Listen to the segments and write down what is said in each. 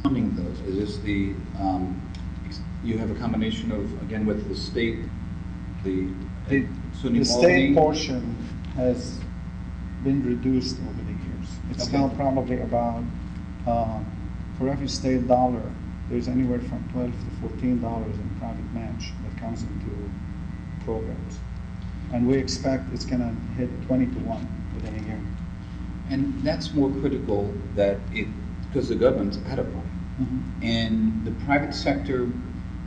funding those? Is this you have a combination of, again, with the state, the SUNY The state portion has been reduced over the years. It's now probably about, for every state dollar, there's anywhere from $12 to $14 in private match that comes into programs. And we expect it's going to hit 20 to 1 within a year. And that's more critical because the government's out of money. Mm-hmm. And the private sector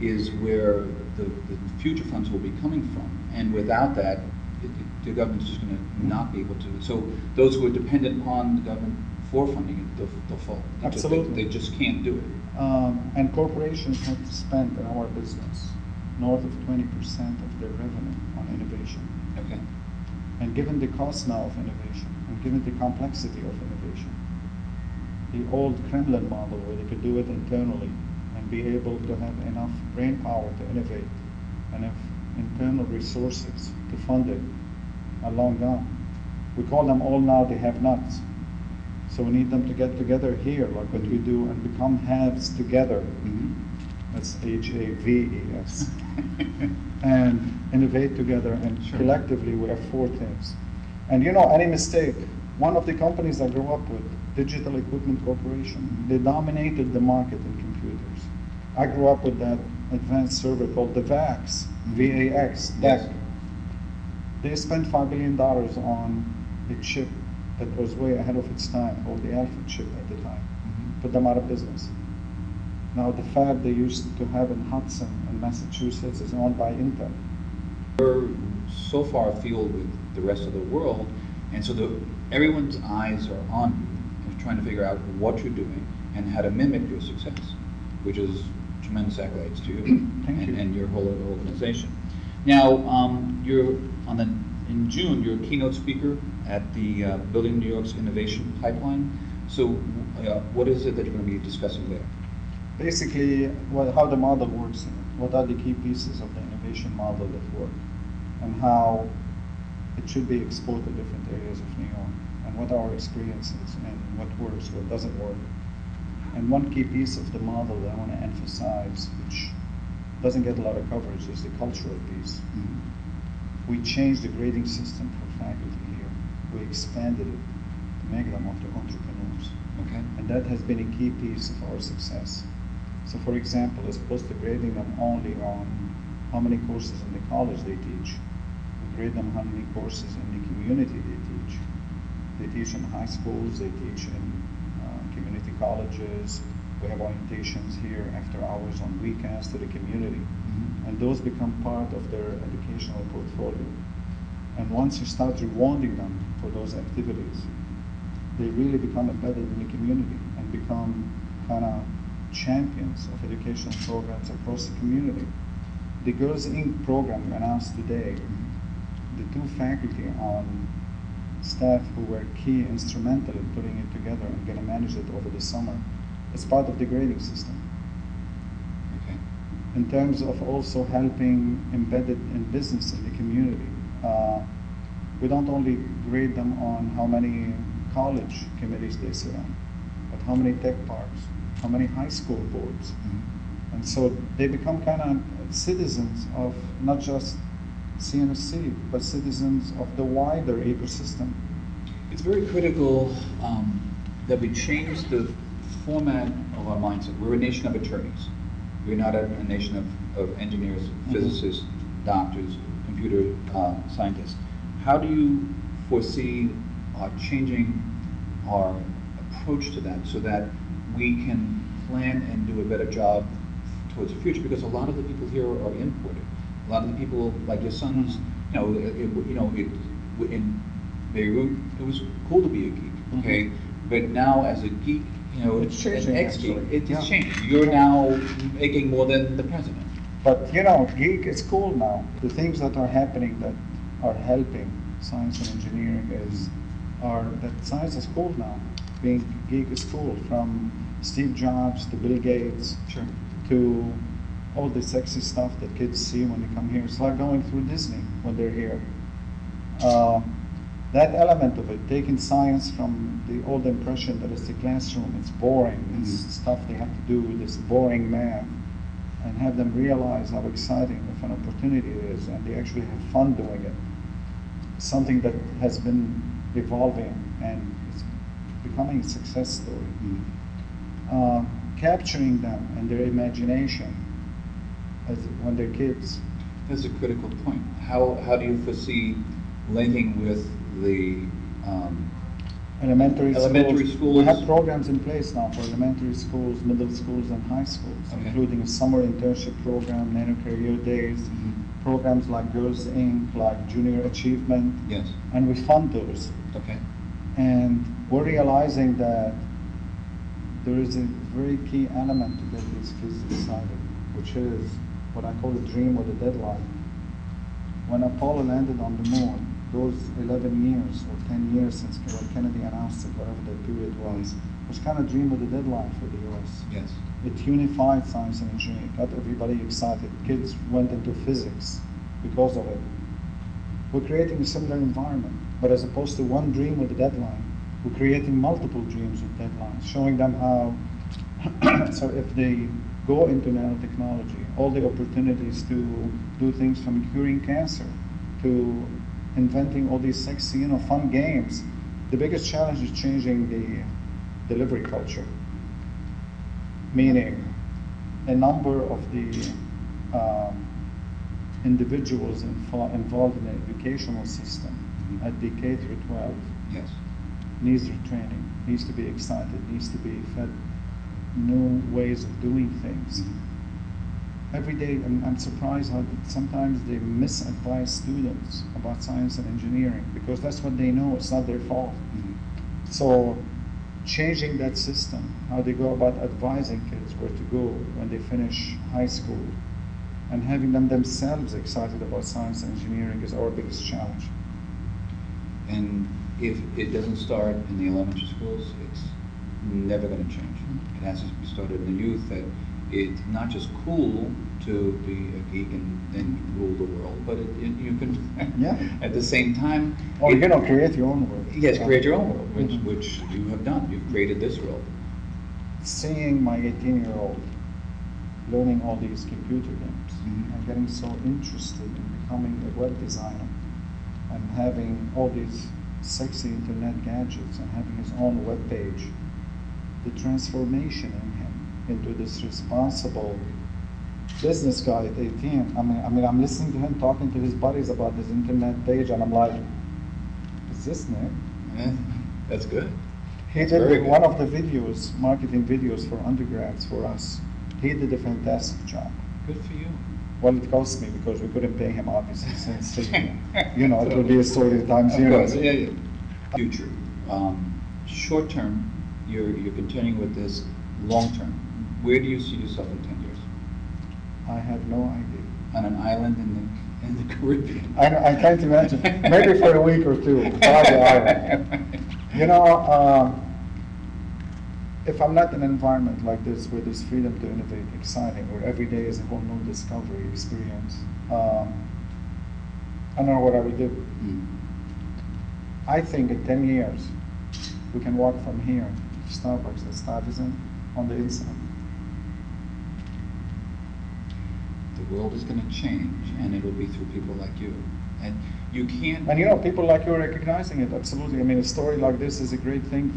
is where the future funds will be coming from. And without that, the government's just going to not be able to. So those who are dependent on the government for funding it, they'll fall. Absolutely. They just can't do it. And corporations have to spend in our business north of 20% of their revenue on innovation. Okay. And given the cost now of innovation, and given the complexity of innovation, the old Kremlin model where they could do it internally and be able to have enough brain power to innovate and have internal resources to fund it are long gone. We call them all now the have-nots. So we need them to get together here, like what we do, and become haves together. Mm-hmm. That's HAVES. And innovate together, and sure. Collectively we have four things. And you know, any mistake, one of the companies I grew up with, Digital Equipment Corporation, they dominated the market in computers. I grew up with that advanced server called the VAX, VAX, yes. They spent $5 billion on a chip that was way ahead of its time, called the Alpha chip at the time. Mm-hmm. Put them out of business. Now the fab they used to have in Hudson in Massachusetts is owned by Intel. We're so far afield with the rest of the world, and so everyone's eyes are on you and trying to figure out what you're doing and how to mimic your success, which is tremendous accolades to you. Thank you. And your whole organization. Now, in June, you're a keynote speaker at the Building New York's Innovation Pipeline. So what is it that you're going to be discussing there? Basically, how the model works, what are the key pieces of the innovation model that work, and how it should be exported to different areas of New York, and what our experience is, and what works, what doesn't work. And one key piece of the model that I want to emphasize, which doesn't get a lot of coverage, is the cultural piece. Mm-hmm. We changed the grading system for faculty here. We expanded it to make them entrepreneurs. Okay. And that has been a key piece of our success. So for example, as opposed to grading them only on how many courses in the college they teach, we grade them how many courses in the community they teach. They teach in high schools, they teach in community colleges. We have orientations here after hours on weekends to the community. Mm-hmm. And those become part of their educational portfolio. And once you start rewarding them for those activities, they really become embedded in the community and become kind of champions of educational programs across the community. The Girls Inc. program we announced today, the two faculty on staff who were key instrumental in putting it together and going to manage it over the summer, it's part of the grading system. Okay. In terms of also helping embedded in business in the community, we don't only grade them on how many college committees they sit on, but how many tech parks, how many high school boards. Mm-hmm. And so they become kind of citizens of not just CNSE, but citizens of the wider ecosystem. It's very critical that we change the format of our mindset. We're a nation of attorneys. We're not a nation of engineers, physicists, doctors, computer scientists. How do you foresee changing our approach to that so that we can plan and do a better job towards the future? Because a lot of the people here are imported. A lot of the people, like your sons, in Beirut, it was cool to be a geek, okay? Mm-hmm. But now, as a geek, it's changing, an ex-geek, it's yeah. changed. You're now making more than the president. But geek is cool now. The things that are happening that are helping science and engineering are that science is cool now. Being geek is cool, from Steve Jobs to Bill Gates, sure, to all the sexy stuff that kids see when they come here. It's like going through Disney when they're here. that element of it, taking science from the old impression that it's the classroom, it's boring, it's stuff they have to do, this boring math, and have them realize how exciting of an opportunity it is, and they actually have fun doing it. Something that has been evolving and it's becoming a success story. Capturing them and their imagination as when they're kids. That's a critical point. How do you foresee linking with the Elementary schools? We have programs in place now for elementary schools, middle schools, and high schools, including a summer internship program, Nano Career Days, programs like Girls Inc., like Junior Achievement. Yes. And we fund those. Okay. And we're realizing that there is a very key element to get these kids excited, which is what I call a dream with a deadline. When Apollo landed on the moon, those 11 years or 10 years since Kennedy announced it, whatever that period was kind of dream with a deadline for the US. Yes. It unified science and engineering, got everybody excited. Kids went into physics because of it. We're creating a similar environment, but as opposed to one dream with a deadline, we're creating multiple dreams with deadlines, showing them how, so if they go into nanotechnology, all the opportunities to do things from curing cancer to inventing all these sexy, fun games. The biggest challenge is changing the delivery culture, meaning a number of the individuals involved in the educational system at the K through 12 yes. needs retraining, needs to be excited, needs to be fed new ways of doing things. Every day, I'm surprised how sometimes they misadvise students about science and engineering because that's what they know, it's not their fault. So changing that system, how they go about advising kids where to go when they finish high school, and having them themselves excited about science and engineering is our biggest challenge. And if it doesn't start in the elementary schools, it's never going to change. It has to be started in the youth, that it's not just cool to be a geek and rule the world, but you can, at the same time... create your own world. Yes, create your own world, which you have done. You've created this world. Seeing my 18-year-old learning all these computer games and getting so interested in becoming a web designer and having all these sexy internet gadgets and having his own web page, the transformation in him into this responsible business guy at 18. I mean, I'm listening to him talking to his buddies about this internet page, and I'm like, is this Nick? Yeah, that's good. He did one of the videos, marketing videos for undergrads for us. He did a fantastic job. Good for you. Well, it cost me because we couldn't pay him, obviously, since it would be a story times zero. Yeah. Future, short term, you're continuing with this. Long term, where do you see yourself in 10 years? I have no idea. On an island in the Caribbean. I can't imagine. Maybe for a week or two. If I'm not in an environment like this where there's freedom to innovate, exciting, where every day is a whole new discovery experience, I don't know what I would do. I think in 10 years, we can walk from here to Starbucks at Stuyvesant on the inside. The world is going to change, and it will be through people like you. And you can't... And people like you are recognizing it, absolutely. I mean, a story like this is a great thing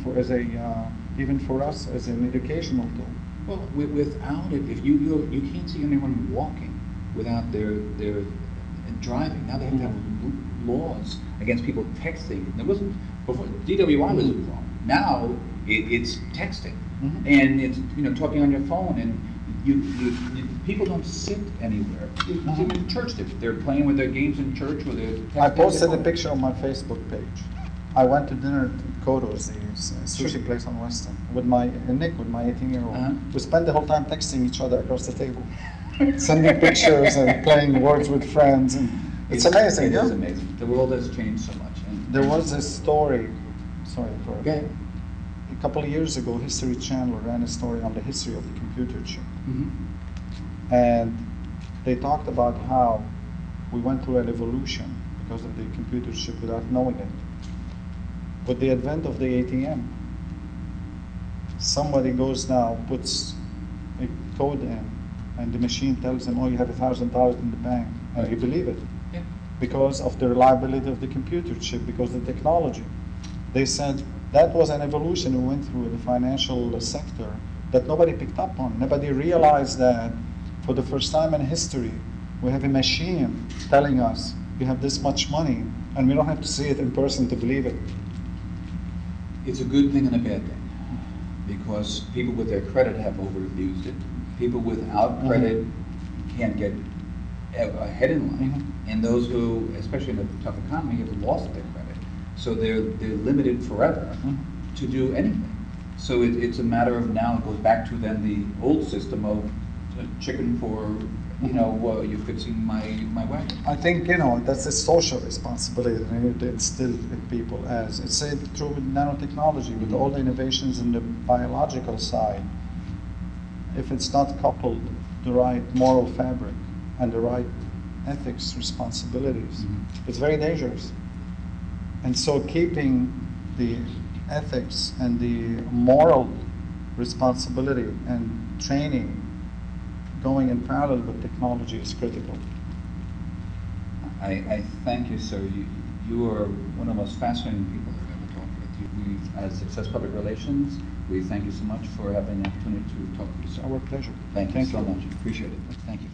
even for us as an educational tool. Well, without it, if you can't see anyone walking without their driving. Now they have to have laws against people texting. There wasn't before. DWI was wrong. Now it's texting, and it's talking on your phone, and you people don't sit anywhere. Even in church, they're playing with their games in church, or they're texting. I posted a picture on my Facebook page. I went to dinner at Kodo's, the sushi place on Weston, with Nick, with my 18-year-old. We spent the whole time texting each other across the table, sending pictures and playing words with friends, and it's amazing. It is amazing. The world has changed so much. There was a story. Sorry for okay. A couple of years ago, History Channel ran a story on the history of the computer chip, and they talked about how we went through an evolution because of the computer chip without knowing it. with the advent of the ATM, somebody goes now, puts a code in, and the machine tells him, oh, you have $1,000 in the bank, and you believe it. Yeah. Because of the reliability of the computer chip, because of the technology. They said that was an evolution we went through in the financial sector that nobody picked up on. Nobody realized that for the first time in history, we have a machine telling us you have this much money, and we don't have to see it in person to believe it. It's a good thing and a bad thing, because people with their credit have overabused it. People without credit can't get ahead in life, and those who, especially in a tough economy, have lost their credit. So they're limited forever to do anything. So it's a matter of now, it goes back to then the old system of chicken for, you're fixing my wagon. I think, that's a social responsibility that we need to instill in people as. It's true with nanotechnology, with all the innovations in the biological side. If it's not coupled the right moral fabric and the right ethics responsibilities, it's very dangerous. And so keeping the ethics and the moral responsibility and training going in parallel with technology is critical. I thank you, sir. You are one of the most fascinating people I've ever talked with. As Success Public Relations, we thank you so much for having the opportunity to talk to you, sir. Our pleasure. Thank you so much. Appreciate it. Thank you.